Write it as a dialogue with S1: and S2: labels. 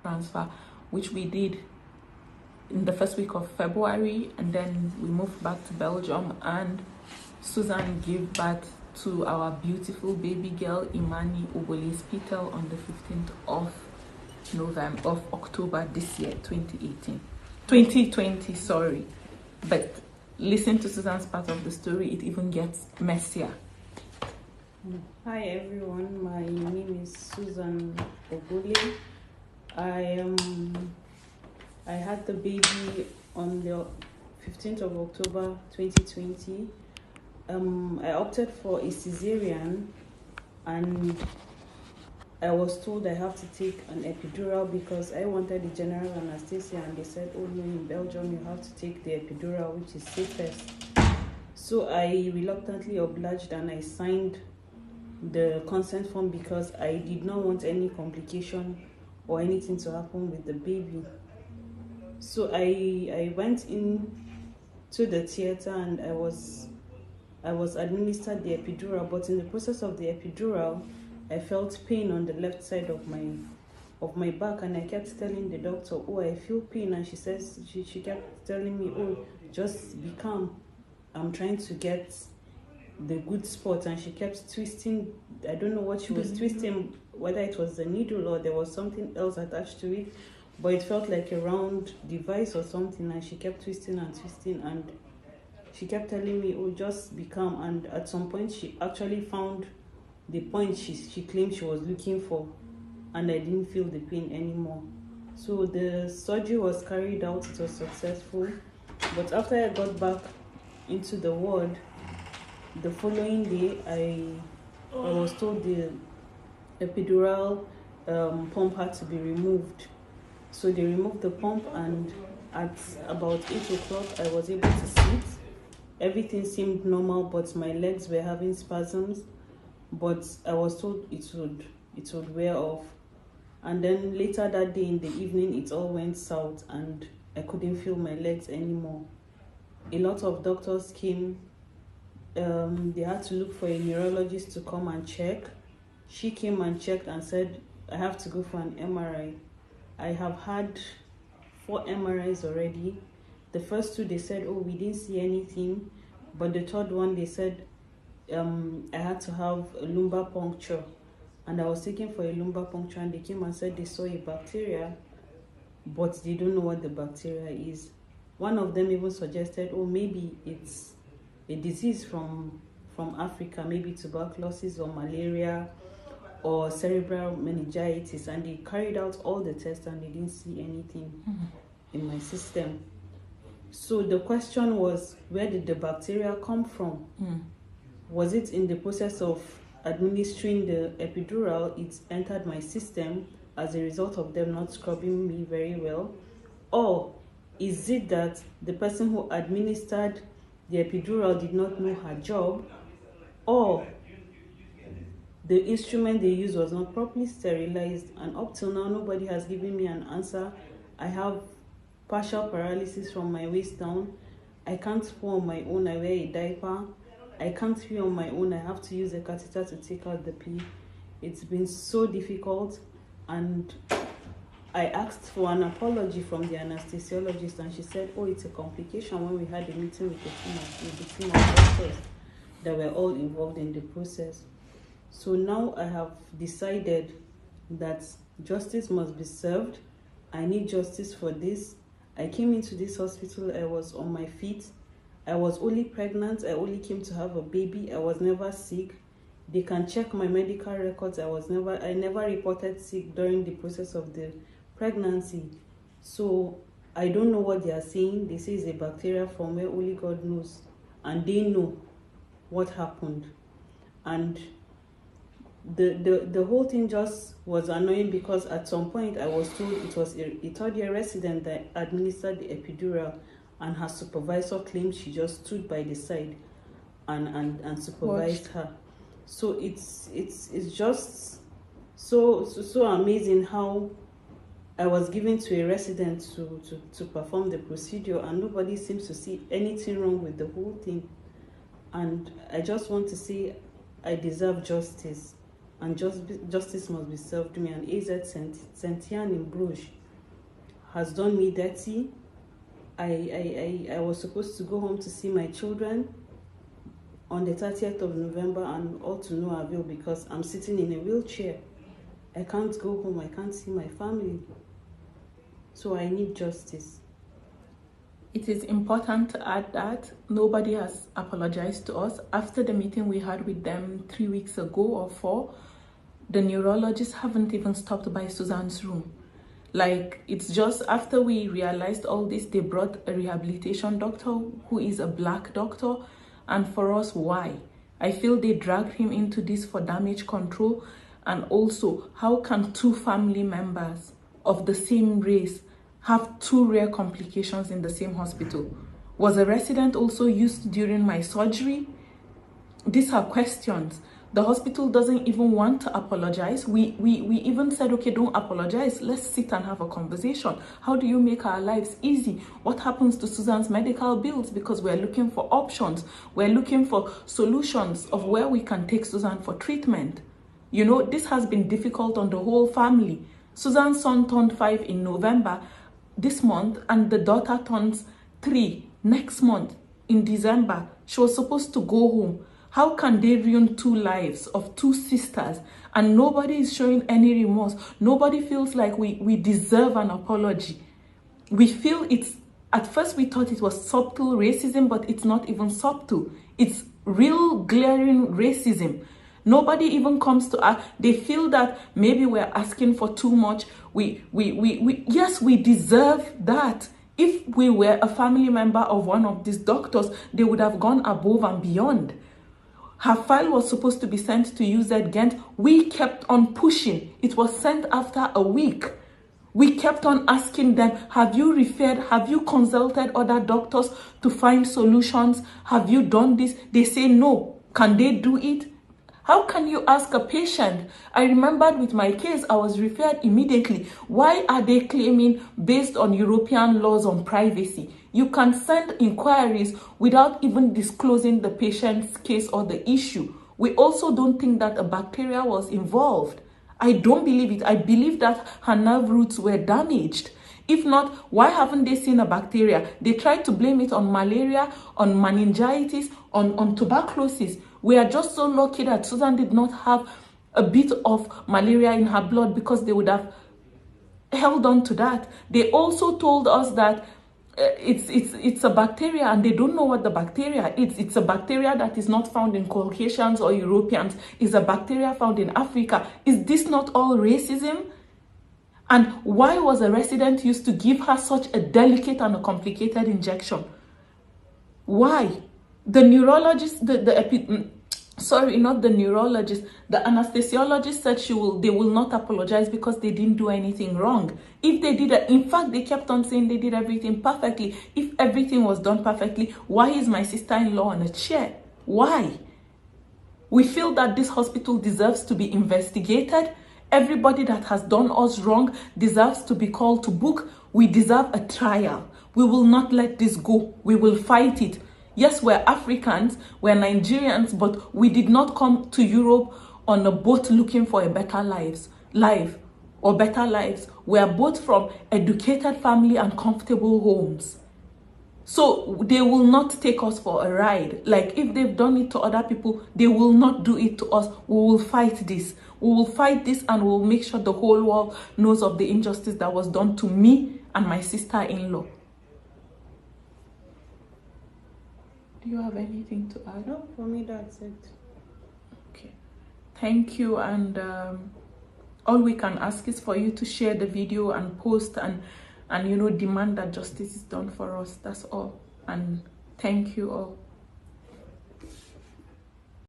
S1: Transfer, which we did in the first week of February, and then we moved back to Belgium, and Susan gave birth to our beautiful baby girl Imani Obole Spital on the 15th of October this year, 2020, sorry. But listen to Susan's part of the story, it even gets messier.
S2: Hi everyone, my name is Susan Obole. I had the baby on the 15th of October 2020. I opted for a cesarean, and I was told I have to take an epidural because I wanted the general anesthesia, and they said, oh no, in Belgium you have to take the epidural, which is safest. So I reluctantly obliged and I signed the consent form because I did not want any complication or anything to happen with the baby. So I went in to the theater and I was administered the epidural, but in the process of the epidural I felt pain on the left side of my back, and I kept telling the doctor, oh, I feel pain, and she kept telling me, oh, just be calm, I'm trying to get the good spot. And she kept twisting, I don't know what she was twisting, whether it was the needle or there was something else attached to it, but it felt like a round device or something, and she kept twisting and twisting, and she kept telling me, oh, just be calm. And at some point she actually found the point she claimed she was looking for, and I didn't feel the pain anymore. So the surgery was carried out, it was successful, but after I got back into the ward, the following day, I was told the epidural pump had to be removed. So they removed the pump, and at about 8 o'clock, I was able to sit. Everything seemed normal, but my legs were having spasms. But I was told it would wear off. And then later that day in the evening, it all went south, and I couldn't feel my legs anymore. A lot of doctors came. They had to look for a neurologist to come and check. She came and checked and said, I have to go for an MRI. I have had 4 MRIs already. The first 2, they said, oh, we didn't see anything. But the third one, they said I had to have a lumbar puncture. And I was taken for a lumbar puncture, and they came and said they saw a bacteria, but they don't know what the bacteria is. One of them even suggested, oh, maybe it's a disease from Africa, maybe tuberculosis or malaria or cerebral meningitis, and they carried out all the tests and they didn't see anything in my system. So the question was, where did the bacteria come from? Was it in the process of administering the epidural, it entered my system as a result of them not scrubbing me very well? Or is it that the person who administered the epidural did not know her job, or the instrument they used was not properly sterilized? And up till now, nobody has given me an answer. I have partial paralysis from my waist down. I can't poo on my own. I wear a diaper. I can't pee on my own. I have to use a catheter to take out the pee. It's been so difficult, and I asked for an apology from the anesthesiologist, and she said, oh, it's a complication, when we had a meeting with the team of doctors that were all involved in the process. So now I have decided that justice must be served. I need justice for this. I came into this hospital, I was on my feet. I was only pregnant. I only came to have a baby. I was never sick. They can check my medical records. I never reported sick during the process of the pregnancy. So I don't know what they are saying. They say it's a bacteria from where only God knows, and they know what happened. And the whole thing just was annoying, because at some point I was told it was a third-year resident that administered the epidural, and her supervisor claimed she just stood by the side and supervised her. So it's just so amazing how I was given to a resident to perform the procedure, and nobody seems to see anything wrong with the whole thing. And I just want to say I deserve justice. and justice must be served me. And AZ Saint-Yann in Bruges has done me dirty. I was supposed to go home to see my children on the 30th of November, and all to no avail because I'm sitting in a wheelchair. I can't go home, I can't see my family. So I need justice.
S1: It is important to add that nobody has apologized to us. After the meeting we had with them 3 weeks ago or 4, the neurologists haven't even stopped by Suzanne's room. Like, it's just after we realized all this, they brought a rehabilitation doctor who is a black doctor. And for us, why? I feel they dragged him into this for damage control. And also, how can 2 family members of the same race have 2 rare complications in the same hospital? Was a resident also used during my surgery? These are questions. The hospital doesn't even want to apologize. We even said, okay, don't apologize. Let's sit and have a conversation. How do you make our lives easy? What happens to Suzanne's medical bills? Because we're looking for options. We're looking for solutions of where we can take Suzanne for treatment. You know, this has been difficult on the whole family. Suzanne's son turned 5 in November this month, and the daughter turns 3 next month in December. She was supposed to go home. How can they ruin 2 lives of 2 sisters and nobody is showing any remorse? Nobody feels like we deserve an apology. We feel it's, at first we thought it was subtle racism, but it's not even subtle. It's real glaring racism. Nobody even comes to us. They feel that maybe we're asking for too much. Yes, we deserve that. If we were a family member of one of these doctors, they would have gone above and beyond. Her file was supposed to be sent to UZ Ghent. We kept on pushing. It was sent after a week. We kept on asking them, have you referred? Have you consulted other doctors to find solutions? Have you done this? They say no. Can they do it? How can you ask a patient? I remembered with my case, I was referred immediately. Why are they claiming based on European laws on privacy? You can send inquiries without even disclosing the patient's case or the issue. We also don't think that a bacteria was involved. I don't believe it. I believe that her nerve roots were damaged. If not, why haven't they seen a bacteria? They tried to blame it on malaria, on meningitis, on tuberculosis. We are just so lucky that Susan did not have a bit of malaria in her blood, because they would have held on to that. They also told us that it's a bacteria, and they don't know what the bacteria is. It's a bacteria that is not found in Caucasians or Europeans. It's a bacteria found in Africa. Is this not all racism? And why was a resident used to give her such a delicate and a complicated injection? Why? The neurologist, sorry, not the neurologist, the anesthesiologist said they will not apologize because they didn't do anything wrong. If they did, in fact, they kept on saying they did everything perfectly. If everything was done perfectly, why is my sister-in-law on a chair? Why? We feel that this hospital deserves to be investigated. Everybody that has done us wrong deserves to be called to book. We deserve a trial. We will not let this go. We will fight it. Yes, we're Africans, we're Nigerians, but we did not come to Europe on a boat looking for a better life. We are both from educated family and comfortable homes. So they will not take us for a ride. Like, if they've done it to other people, they will not do it to us. We will fight this. We will fight this, and we'll make sure the whole world knows of the injustice that was done to me and my sister-in-law. Do you have anything to add?
S2: No, for me that's it.
S1: Okay. Thank you, and all we can ask is for you to share the video and post and demand that justice is done for us. That's all. And thank you all.